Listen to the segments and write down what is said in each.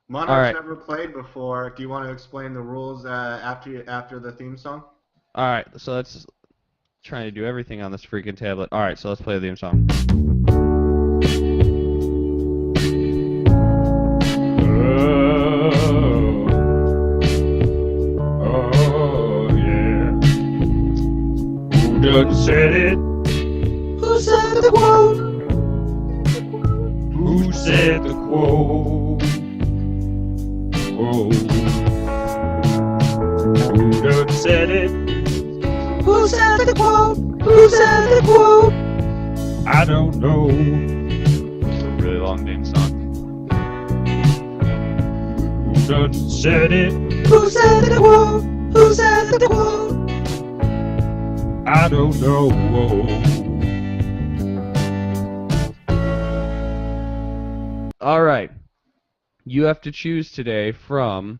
All Monarch's right. never played before. Do you want to explain the rules after the theme song? All right. So let's trying to do everything on this freaking tablet. All right. So let's play the theme song. Oh, yeah. Who done said it? Who said the quote? Who said the quote? Oh. Who done said it? Who said the quote? Who said the quote? I don't know. It's a really long theme song. Who done said it? Who said the quote? Who said the quote? I don't know. All right. You have to choose today from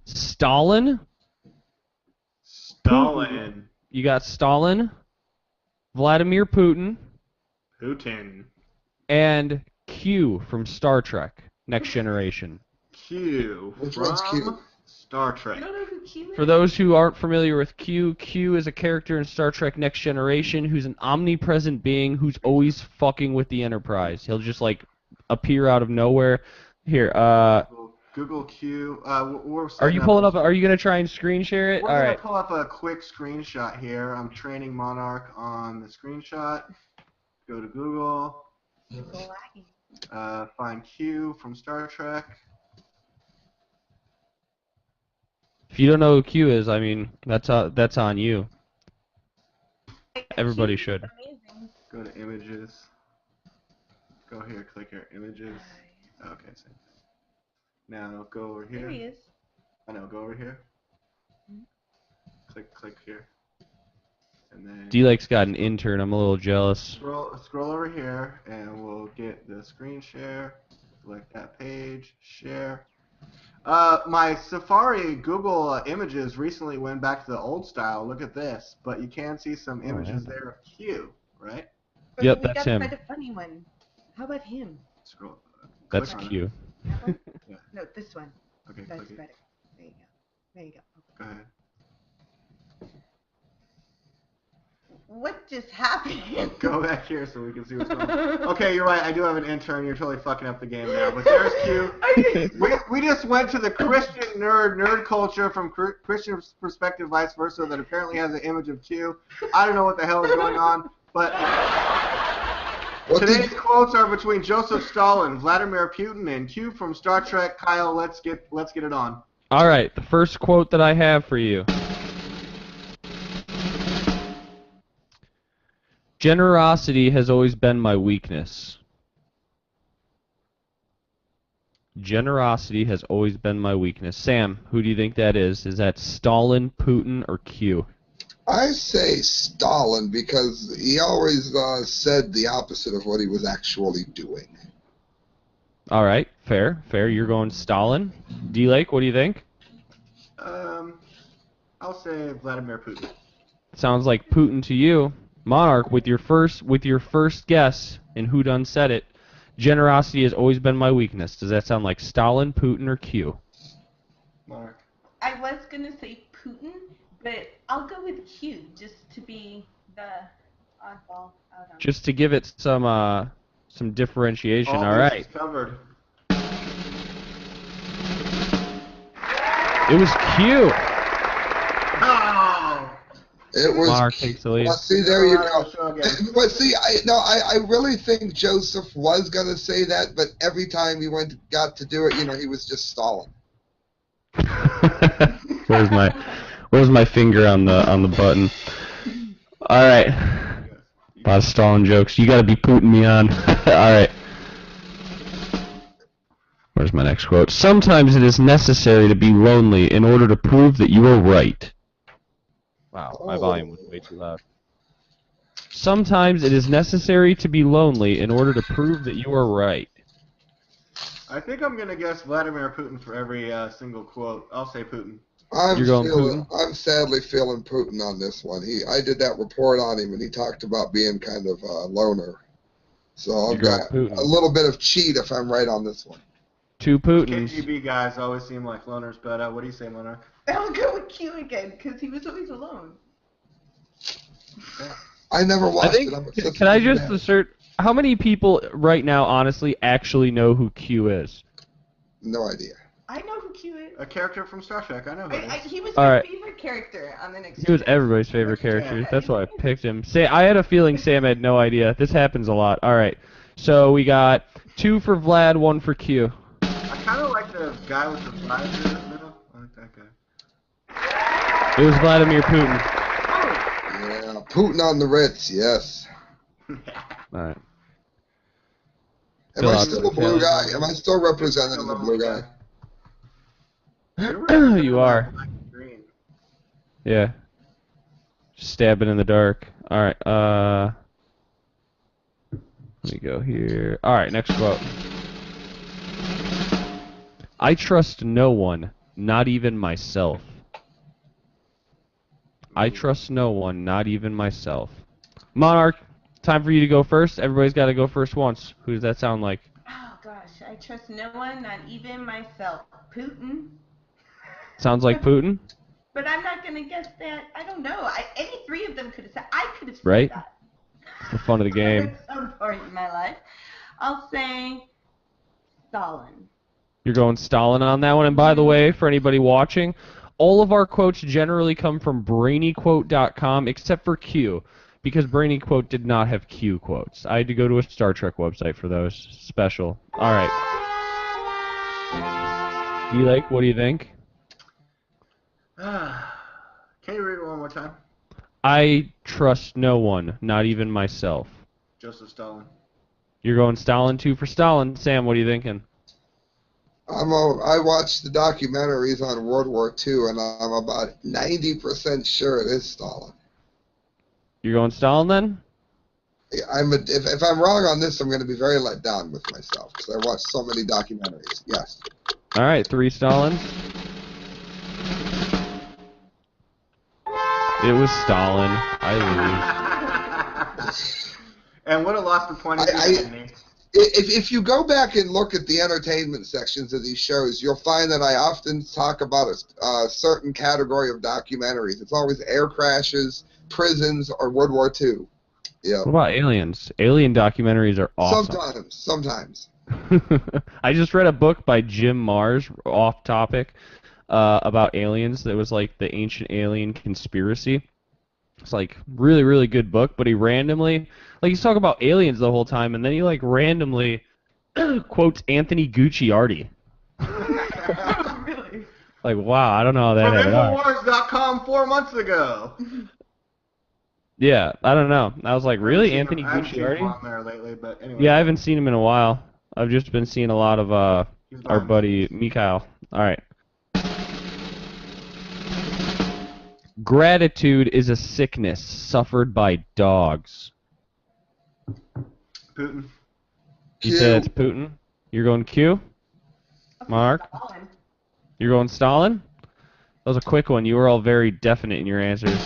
Stalin. Stalin. You got Stalin, Vladimir Putin, Putin. and Q from Star Trek: Next Generation. Q. Which from one's Q? Star Trek. You don't know who Q is? For those who aren't familiar with Q, Q is a character in Star Trek Next Generation who's an omnipresent being who's always fucking with the Enterprise. He'll just like appear out of nowhere. Here, Google Q. We're are you pulling up? Are you gonna try and screen share it? We're All gonna right. pull up a quick screenshot here. I'm training Monarch on the screenshot. Go to Google. Find Q from Star Trek. If you don't know who Q is, I mean, that's on you. Everybody should. Amazing. Go to images. Go here. Click here. Images. Okay, same thing. Now go over here. There he is. I know. Go over here. Click here. And then D-Lake's got an intern. I'm a little jealous. scroll over here, and we'll get the screen share. Select that page. Share. My Safari Google images recently went back to the old style. Look at this. But you can see some images there of Q, right? But Yep, we that's gotta him. find a funny one. How about him? Scroll. That's click on Q. That one? Yeah. No, this one. it. Okay, That's click it. better. There you go. There you go. Go ahead. What just happened? Go back here so we can see what's going on. Okay, you're right. I do have an intern. You're totally fucking up the game now. But there's Q. We just went to the Christian nerd culture from Christian perspective, vice versa, that apparently has an image of Q. I don't know what the hell is going on, but today's quotes are between Joseph Stalin, Vladimir Putin, and Q from Star Trek. Kyle, let's get it on. All right, the first quote that I have for you. Generosity has always been my weakness. Generosity has always been my weakness. Sam, who do you think that is? Is that Stalin, Putin, or Q? I say Stalin because he always said the opposite of what he was actually doing. All right, fair. You're going Stalin. D-Lake, what do you think? I'll say Vladimir Putin. Sounds like Putin to you. Monarch, with your first guess in who done said it, generosity has always been my weakness. Does that sound like Stalin, Putin, or Q? Mark. I was gonna say Putin, but I'll go with Q just to be the oddball out on. Just to give it some differentiation. All right. Covered. It was Q. Oh! It was. Mark takes the lead. Well, see, there you go. Show again. But see, I really think Joseph was gonna say that, but every time he got to do it, he was just Stalin. Where's my finger on the button? All right. A lot of Stalin jokes. You got to be Putin me on. All right. Where's my next quote? Sometimes it is necessary to be lonely in order to prove that you are right. Wow, my volume was way too loud. Sometimes it is necessary to be lonely in order to prove that you are right. I think I'm going to guess Vladimir Putin for every single quote. I'll say Putin. You're going Putin? I'm sadly feeling Putin on this one. I did that report on him, and he talked about being kind of a loner. So I'll You're going got Putin. a little bit of cheat if I'm right on this one. 2 Putins. KGB guys always seem like loners, but what do you say, Monarch? I'll go with Q again, because he was always alone. I never I watched think. it. I'm obsessed Can I with just that. assert? How many people right now, honestly, actually know who Q is? No idea. I know who Q is. A character from Star Trek. I know who it is. He was All my right. favorite character on the next. He was everybody's favorite character. That's why I picked him. I had a feeling Sam had no idea. This happens a lot. All right. So we got 2 for Vlad, 1 for Q. I kind of like the guy with the visor in the middle. I like that guy. It was Vladimir Putin. Yeah, Putin on the Ritz, yes. All right. Am Fill I out still the a blue guy? details. Am I still represented as a blue guy? You are. Black and green. Yeah. Just stabbing in the dark. All right. Let me go here. All right. Next quote. I trust no one, not even myself. I trust no one, not even myself. Monarch, time for you to go first. Everybody's got to go first once. Who does that sound like? Oh gosh, I trust no one, not even myself. Putin. Sounds like Putin, But I'm not gonna guess that. I don't know. Any 3 of them could have said. I could have said Right? that. It's the fun of the game. At some point in my life, I'll say Stalin. You're going Stalin on that one. And by the way, for anybody watching, all of our quotes generally come from brainyquote.com except for Q, because BrainyQuote did not have Q quotes. I had to go to a Star Trek website for those. Special. All right. D-Lake, what do you think? Can you read it one more time? I trust no one, not even myself. Joseph Stalin. You're going Stalin 2 for Stalin. Sam, what are you thinking? I watched the documentaries on World War II, and I'm about 90% sure it is Stalin. You're going Stalin then? If I'm wrong on this, I'm going to be very let down with myself because I watched so many documentaries. Yes. All right, 3 Stalins. It was Stalin. I lose. And would have lost the point of If you go back and look at the entertainment sections of these shows, you'll find that I often talk about a certain category of documentaries. It's always air crashes, prisons, or World War II. Yeah. What about aliens? Alien documentaries are awesome. Sometimes. I just read a book by Jim Mars, off topic, about aliens. That was like the ancient alien conspiracy. It's like really, really good book, but he randomly, like he's talking about aliens the whole time, and then he like randomly quotes Anthony Gucciardi. Really? Like, wow, I don't know how that From happened. Infowars.com 4 months ago. Yeah, I don't know. I was like, really, Anthony I haven't seen him Gucciardi? on there lately, but anyway. Yeah, I haven't seen him in a while. I've just been seeing a lot of He's our behind buddy Mikhail. All right. Gratitude is a sickness suffered by dogs. Putin. You Q. said it's Putin. You're going Q? Mark? Stalin. You're going Stalin? That was a quick one. You were all very definite in your answers.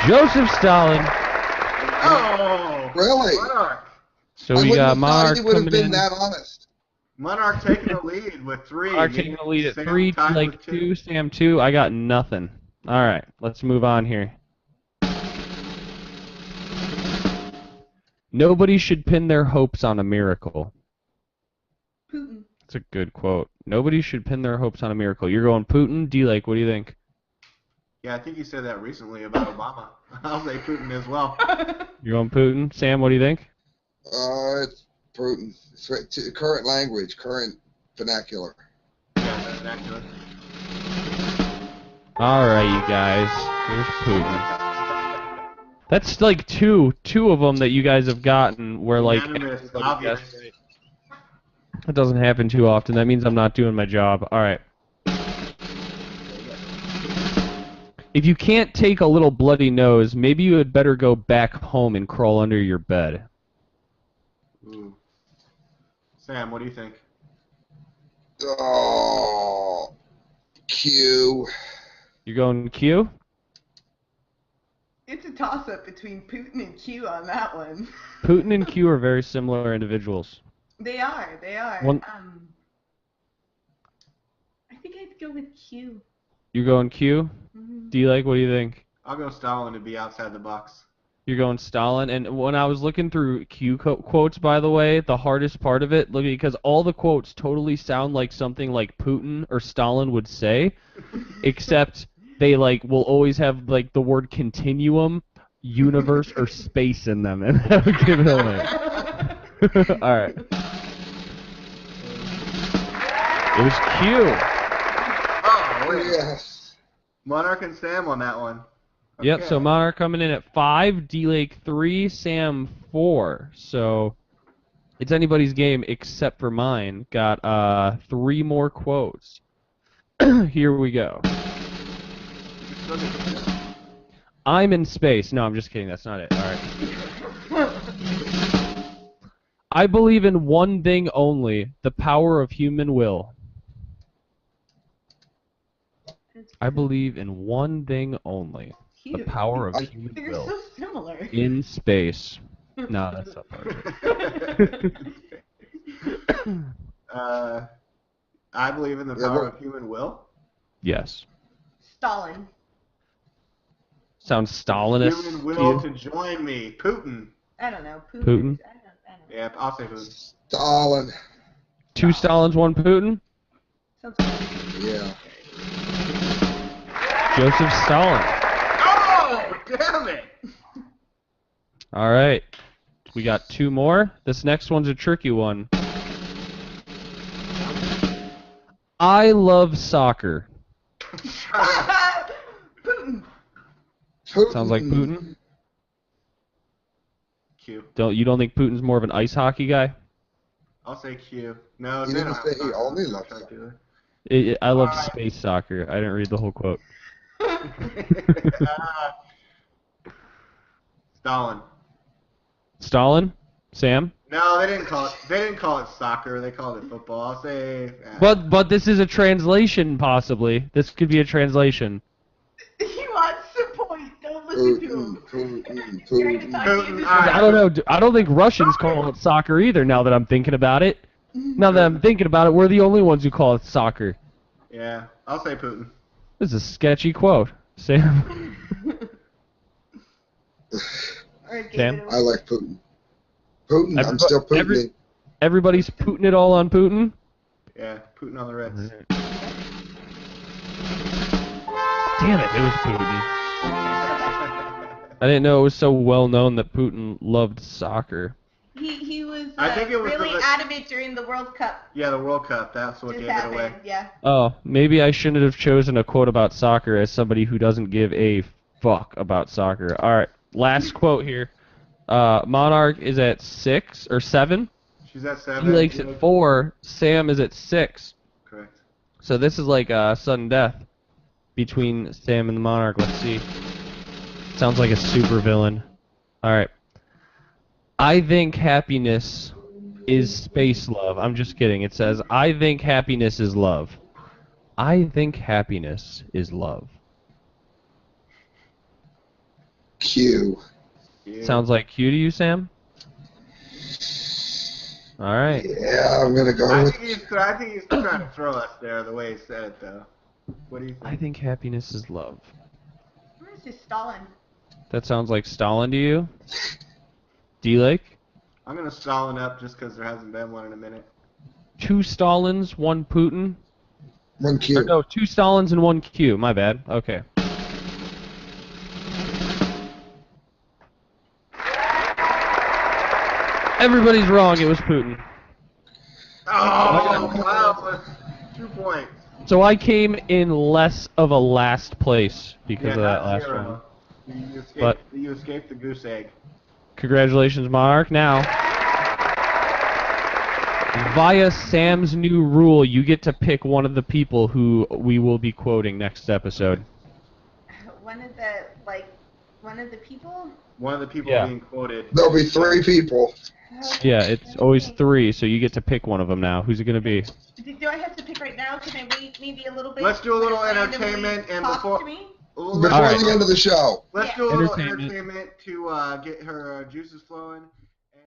Joseph Stalin. Oh! Really? Monarch. So I we wouldn't got have thought Monarch he would have coming been in. that honest. Monarch taking the lead with 3. Monarch taking the lead at Sam 3, tied like with 2, Sam 2. I got nothing. All right, let's move on here. Nobody should pin their hopes on a miracle. Putin. That's a good quote. Nobody should pin their hopes on a miracle. You're going Putin? D-Lake, what do you think? Yeah, I think you said that recently about Obama. I'll say Putin as well. You're going Putin? Sam, what do you think? It's Putin. It's right to current language, current vernacular. Yeah, that's accurate. All right, you guys. Here's Putin. That's like two of them that you guys have gotten where like Unanimous, everybody obvious. guessed right. That doesn't happen too often. That means I'm not doing my job. All right. If you can't take a little bloody nose, maybe you had better go back home and crawl under your bed. Ooh. Sam, what do you think? Oh, Q. You're going Q? It's a toss-up between Putin and Q on that one. Putin and Q are very similar individuals. They are. One- I think I'd go with Q. You're going Q? Mhm. D-Like, what do you think? I'll go Stalin to be outside the box. You're going Stalin, and when I was looking through Q quotes, by the way, the hardest part of it, because all the quotes totally sound like something like Putin or Stalin would say, except they will always have the word continuum, universe, or space in them, and that would give it away. All right. It was Q. Oh, wait. Yes. Monarch and Sam on that one. Yep, Okay. so Monarch coming in at 5, D-Lake 3, Sam 4. So it's anybody's game except for mine. Got 3 more quotes. Here we go. I'm in space. No, I'm just kidding. That's not it. All right. I believe in one thing only, the power of human will. I believe in one thing only. The Cute. power of human They're will. so similar. In space. No, that's not part I believe in the power of human will. Yes. Stalin. Sounds Stalinist. Human to will you? to join me. Putin. I don't know. Putin? I don't know. Yeah, I'll say Putin. Stalin. 2 Stalins, 1 Putin? Sounds good. Yeah. Joseph Stalin. Oh, damn it! All right. We got 2 more. This next one's a tricky one. I love soccer. Putin. Putin. Sounds like Putin. Q. You don't think Putin's more of an ice hockey guy? I'll say Q. No, He they didn't don't say have he soccer. only I'm loves not soccer. sure. I love Alright. space soccer. I didn't read the whole quote. Stalin. Stalin? Sam? No, they didn't call it. They didn't call it soccer. They called it football. I'll say. But this is a translation, possibly. This could be a translation. He wants the point. Don't listen to him. Putin. Trying to talk you Putin. into Alright. I don't know. I don't think Russians call it soccer either. Now that I'm thinking about it. Now that I'm thinking about it, we're the only ones who call it soccer. Yeah, I'll say Putin. This is a sketchy quote, Sam. Alright, Sam? give it I away. like Putin. Putin. I'm still Putin. Everybody's putting it all on Putin. Yeah, Putin on the Reds. Damn it! It was Putin. I didn't know it was so well known that Putin loved soccer. He was I think it was really the- adamant during the World Cup. Yeah, the World Cup. That's what Just gave it away. happened. Yeah. Oh, maybe I shouldn't have chosen a quote about soccer as somebody who doesn't give a fuck about soccer. All right, last quote here. Monarch is at 6 or 7. She's at 7. He-Lake's at 4. Sam is at 6. Correct. So this is like sudden death between Sam and the Monarch. Let's see. Sounds like a super villain. All right. I think happiness is space love. I'm just kidding. It says, I think happiness is love. I think happiness is love. Q. Yeah. Sounds like Q to you, Sam? All right. Yeah, I'm gonna go I with. think he's trying to throw us there the way he said it, though. What do you think? I think happiness is love. Where's this Stalin? That sounds like Stalin to you? D-Lake? I'm gonna Stalin up just because there hasn't been one in a minute. 2 Stalins, 1 Putin? One Or Q. no, 2 Stalins and 1 Q. My bad. Okay. Everybody's wrong. It was Putin. Oh, wow. 2 points. So I came in less of a last place because of that not last 0. one. You escaped the goose egg. Congratulations, Monarch. Now, via Sam's new rule, you get to pick one of the people who we will be quoting next episode. One of the people? One of the people Yeah. being quoted. There'll be 3 people. Yeah, it's always 3, so you get to pick one of them now. Who's it going to be? Do I have to pick right now? Can I wait maybe a little bit? Let's do a little Randomly entertainment and talk before. to me? Well, Before Alright. the end of the show. let's do a little Entertainment. entertainment to get her juices flowing.